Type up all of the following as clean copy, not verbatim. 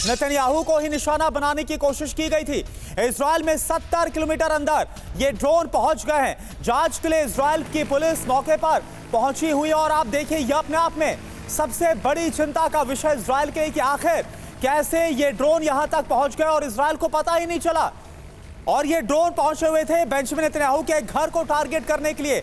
Netanyahu को ही निशाना बनाने की कोशिश की गई थी। इजराइल में 70 किलोमीटर अंदर ये ड्रोन पहुंच गए हैं। जांच के लिए इजराइल की पुलिस मौके पर पहुंची हुई है और आप देखिए यह अपने आप में सबसे बड़ी चिंता का विषय इजराइल के कि आखिर कैसे ये ड्रोन यहां तक पहुंच गए और इजराइल को पता ही नहीं चला। और ये ड्रोन पहुंचे हुए थे बेंजामिन नेतन्याहू के घर को टारगेट करने के लिए।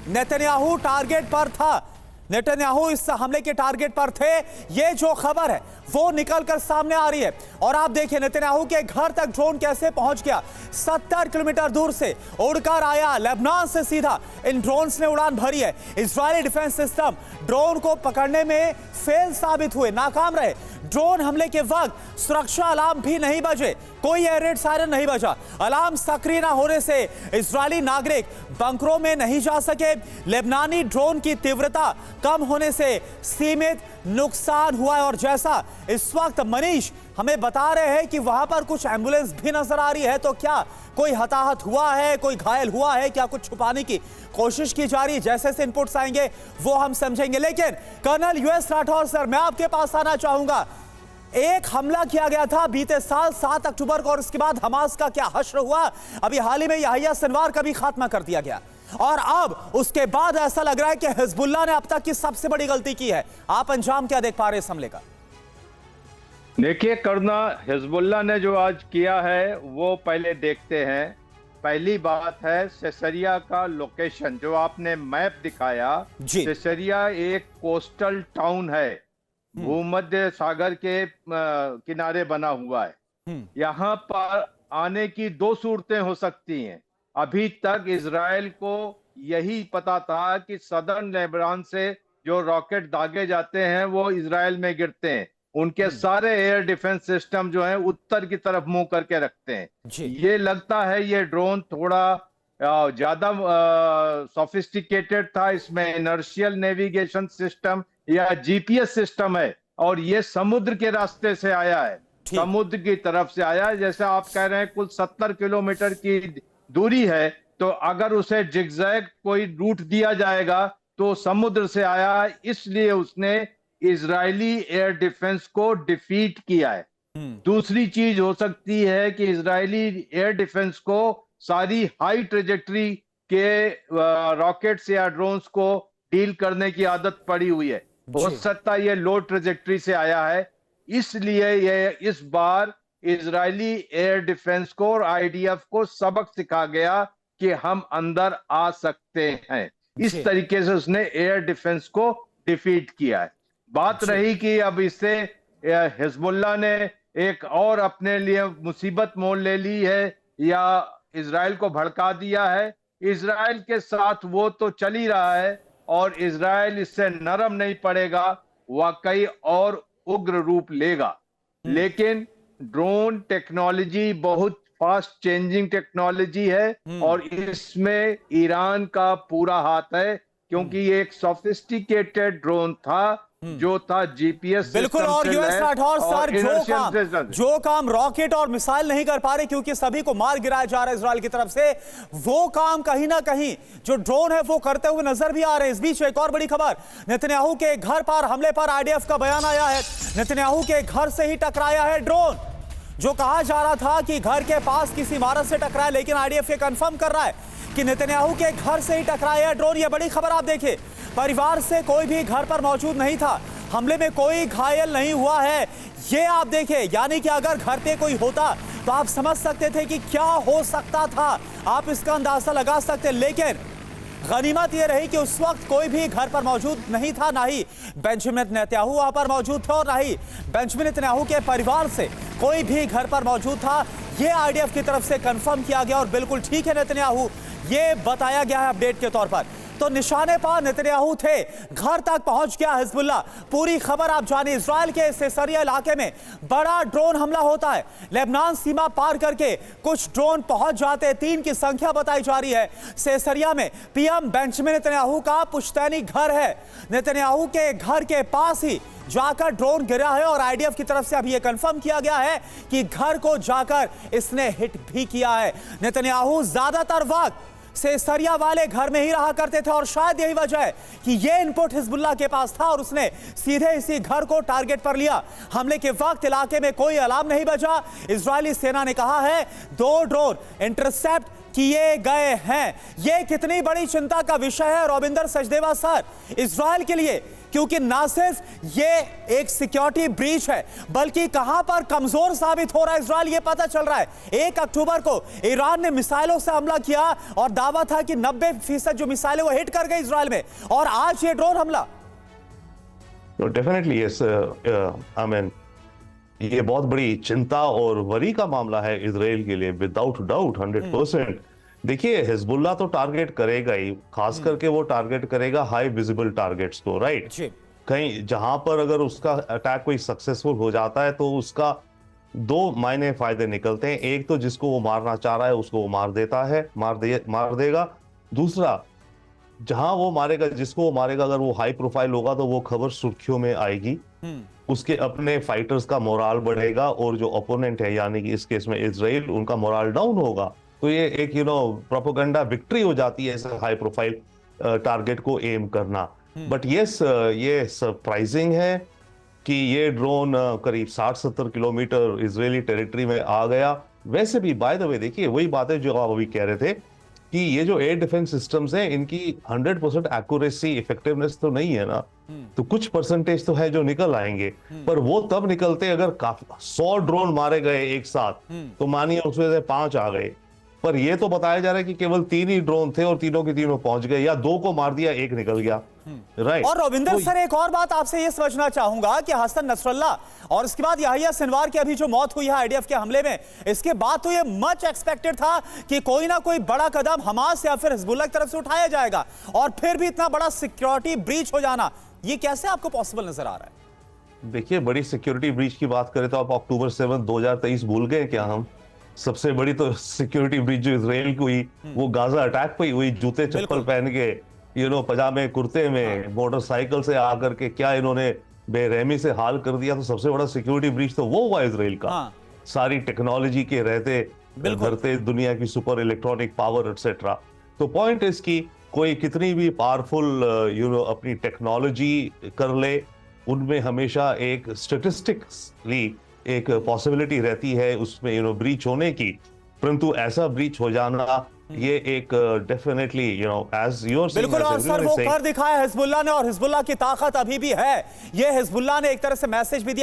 नेतन्याहू टारगेट पर था, नेतन्याहू इस हमले के टारगेट पर थे। ये जो खबर है वो निकलकर सामने आ रही है और आप देखिए नेतन्याहू के घर तक ड्रोन कैसे पहुंच गया। 70 किलोमीटर दूर से उड़कर आया, लेबनान से सीधा इन ड्रोन्स ने उड़ान भरी है। इजरायली डिफेंस सिस्टम ड्रोन को पकड़ने में फेल साबित हुए, नाकाम रहे। ड्रोन हमले के वक्त सुरक्षा अलार्म भी नहीं बजे, कोई एयर रेड सायरन नहीं बजा। अलार्म सक्रिय न होने से इजरायली नागरिक बंकरों में नहीं जा सके। लेबनानी ड्रोन की तीव्रता कम होने से सीमित नुकसान हुआ है और जैसा इस वक्त मनीष हमें बता रहे हैं कि वहां पर कुछ एम्बुलेंस भी नजर आ रही है, तो क्या कोई हताहत हुआ है, कोई घायल हुआ है, क्या कुछ छुपाने की कोशिश की जा रही है? जैसे से इनपुट्स आएंगे वो हम समझेंगे। लेकिन कर्नल यूएस राठौर सर, मैं आपके पास आना चाहूंगा। एक हमला किया गया था बीते साल 7 अक्टूबर को और इसके बाद हमास का क्या हश्र हुआ। अभी हाल ही में याहिया सिनवार का भी खात्मा कर दिया गया और अब उसके बाद ऐसा लग रहा है कि हिजबुल्लाह ने अब तक की सबसे बड़ी गलती की है। आप अंजाम क्या देख पा रहे हैं इस हमले का? देखिए करना, हिजबुल्लाह ने जो आज किया है वो पहले देखते हैं। पहली बात है सेसरिया का लोकेशन जो आपने मैप दिखाया। सेसरिया एक कोस्टल टाउन है, भूमध्य सागर के किनारे बना हुआ है। यहाँ पर आने की 2 सूरतें हो सकती हैं। अभी तक इजराइल को यही पता था कि सदर्न लेबनान से जो रॉकेट दागे जाते हैं वो इजराइल में गिरते हैं। उनके सारे एयर डिफेंस सिस्टम जो है उत्तर की तरफ मुंह करके रखते हैं। ये लगता है ये ड्रोन थोड़ा ज्यादा सोफिस्टिकेटेड था। इसमें इनर्शियल नेविगेशन सिस्टम या जीपीएस सिस्टम है और ये समुद्र के रास्ते से आया है, समुद्र की तरफ से आया है। जैसे आप कह रहे हैं कुल 70 किलोमीटर की दूरी है, तो अगर उसे जिगजैग कोई रूट दिया जाएगा तो समुद्र से आया है, इसलिए उसने इजरायली एयर डिफेंस को डिफीट किया है। दूसरी चीज हो सकती है कि इजरायली एयर डिफेंस को सारी हाई ट्रेजेक्टरी के रॉकेट्स या ड्रोन्स को डील करने की आदत पड़ी हुई है। हो सकता है ये लो ट्रेजेक्टरी से आया है, इसलिए ये इस बार इजरायली एयर डिफेंस को और आईडीएफ को सबक सिखा गया कि हम अंदर आ सकते हैं। इस तरीके से उसने एयर डिफेंस को डिफीट किया है। बात रही कि अब इससे हिजबुल्लाह ने एक और अपने लिए मुसीबत मोल ले ली है या इजराइल को भड़का दिया है। इजराइल के साथ वो तो चल ही रहा है और इजराइल इससे नरम नहीं पड़ेगा, वाकई और उग्र रूप लेगा। लेकिन ड्रोन टेक्नोलॉजी बहुत फास्ट चेंजिंग टेक्नोलॉजी है और इसमें ईरान का पूरा हाथ है, क्योंकि ये एक सोफिस्टिकेटेड ड्रोन था जो था जीपीएस बिल्कुल। और यूएस राठौर सर, जो काम रॉकेट और मिसाइल नहीं कर पा रहे क्योंकि सभी को मार गिराया जा रहा है इजराइल की तरफ से, वो काम कहीं ना कहीं जो ड्रोन है वो करते हुए नजर भी आ रहे हैं। इस बीच एक और बड़ी खबर, नेतन्याहू के घर पर हमले पर आईडीएफ का बयान आया है। नेतन्याहू के घर से ही टकराया है ड्रोन। जो कहा जा रहा था कि घर के पास किसी इमारत से टकराया, लेकिन आईडीएफ ये कंफर्म कर रहा है कि नेतन्याहू के घर से ही टकराया है ड्रोन। ये बड़ी खबर आप देखिए, परिवार से कोई भी घर पर मौजूद नहीं था, हमले में कोई घायल नहीं हुआ है। ये आप देखिए, यानी कि अगर घर पे कोई होता तो आप समझ सकते थे कि क्या हो सकता था, आप इसका अंदाजा लगा सकते। लेकिन गनीमत यह रही कि उस वक्त कोई भी घर पर मौजूद नहीं था, ना ही बेंजामिन नेतन्याहू वहां पर मौजूद थे और ना ही बेंजामिन नेतन्याहू के परिवार से कोई भी घर पर मौजूद था। यह आईडीएफ की तरफ से कंफर्म किया गया और बिल्कुल ठीक है नेतन्याहू, ये बताया गया है अपडेट के तौर पर। तो निशाने पर नेतन्याहू थे, घर तक पहुंच गया हिजबुल्लाह। पूरी खबर आप जानिए। इजराइल के सेसरिया इलाके में बड़ा ड्रोन हमला होता है, लेबनान सीमा पार करके कुछ ड्रोन पहुंच जाते हैं, 3 की संख्या बताई जा रही है। सेसरिया में पीएम बेंजामिन नेतन्याहू का पुश्तैनी घर है। नेतन्याहू के घर के पास ही जाकर ड्रोन गिरा है और आईडीएफ की तरफ से अभी यह कंफर्म किया गया है कि घर को जाकर इसने हिट भी किया है। नेतन्याहू ज्यादातर वक्त से सरिया वाले घर में ही रहा करते थे और शायद यही वजह है कि ये इनपुट हिजबुल्लाह के पास था और उसने सीधे इसी घर को टारगेट पर लिया। हमले के वक्त इलाके में कोई अलार्म नहीं बजा। इजरायली सेना ने कहा है 2 ड्रोन इंटरसेप्ट किए गए हैं। यह कितनी बड़ी चिंता का विषय है रविंदर सचदेवा सर इजराइल के लिए, क्योंकि ना सिर्फ ये एक सिक्योरिटी ब्रीच है बल्कि कहां पर कमजोर साबित हो रहा है इजराइल ये पता चल रहा है। 1 अक्टूबर को ईरान ने मिसाइलों से हमला किया और दावा था कि 90% जो मिसाइलें वो हिट कर गई इजराइल में, और आज ये ड्रोन हमला। डेफिनेटली यस, आई मीन ये बहुत बड़ी चिंता और वरी का मामला है इजराइल के लिए, विदाउट डाउट 100%। देखिए हिजबुल्लाह तो टारगेट करेगा ही, खास करके वो टारगेट करेगा हाई विजिबल टारगेट्स को, राइट। कहीं जहां पर अगर उसका अटैक कोई सक्सेसफुल हो जाता है तो उसका 2 मायने फायदे निकलते हैं। एक तो जिसको वो मारना चाह रहा है उसको वो मार देता है, मार देगा। दूसरा, जहां वो मारेगा, जिसको वो मारेगा, अगर वो हाई प्रोफाइल होगा तो वो खबर सुर्खियों में आएगी, उसके अपने फाइटर्स का मोराल बढ़ेगा और जो ओपोनेंट है यानी कि इस केस में इजराइल, उनका मोराल डाउन होगा। तो ये एक प्रोपेगेंडा विक्ट्री हो जाती है ऐसे हाई प्रोफाइल टारगेट को एम करना। बट यस, ये सरप्राइजिंग है कि ये ड्रोन करीब 60-70 किलोमीटर इजरायली टेरिटरी में आ गया। वैसे भी बाय द वे देखिए वही बात है जो आप अभी कह रहे थे कि ये जो एयर डिफेंस सिस्टम्स हैं इनकी 100% एक्यूरेसी, इफेक्टिवनेस तो नहीं है ना, तो कुछ परसेंटेज तो है जो निकल आएंगे, पर वो तब निकलते अगर काफी 100 ड्रोन मारे गए एक साथ, तो मानिए उसमें से 5 आ गए, पर ये तो बताया जा रहा है कि केवल 3 ही ड्रोन थे और तीनों के तीनों पहुंच गए, या 2 को मार दिया, 1 निकल गया, राइट। और रविंदर सर एक और बात आपसे ये समझना चाहूंगा कि हसन नसरल्लाह और इसके बाद याहिया सिनवार की अभी जो मौत हुई है आईडीएफ के हमले में, इसके बाद तो ये मच एक्सपेक्टेड था कि कोई ना कोई बड़ा कदम हमास या फिर हिजबुल्लाह की तरफ से उठाया जाएगा, और फिर भी इतना बड़ा सिक्योरिटी ब्रीच हो जाना, ये कैसे आपको पॉसिबल नजर आ रहा है? देखिए बड़ी सिक्योरिटी ब्रीच की बात करें तो आप अक्टूबर 7, 2023 भूल गए क्या? हम सबसे बड़ी तो सिक्योरिटी ब्रीच जो इजराइल को हुई वो गाजा अटैक पे ही हुई, जूते चप्पल पहन के पजामे कुर्ते में मोटरसाइकिल से आकर के क्या इन्होंने बेरहमी से हाल कर दिया। तो सबसे बड़ा सिक्योरिटी ब्रीच तो वो हुआ इजराइल का। सारी टेक्नोलॉजी के रहते धरते दुनिया की सुपर इलेक्ट्रॉनिक पावर एटसेट्रा। तो पॉइंट इज की कोई कितनी भी पावरफुल अपनी टेक्नोलॉजी कर ले, उनमें हमेशा एक स्टेटिस्टिकली एक पॉसिबिलिटी रहती है उसमें ब्रीच होने की, परंतु ऐसा ब्रीच हो जाना ये एक डेफिनेटली एज योर बिल्कुल। और सर वो कर दिखाया हिजबुल्लाह ने, और हिजबुल्लाह की ताकत अभी भी है। ये हिजबुल्लाह ने एक तरह से मैसेज भी दिया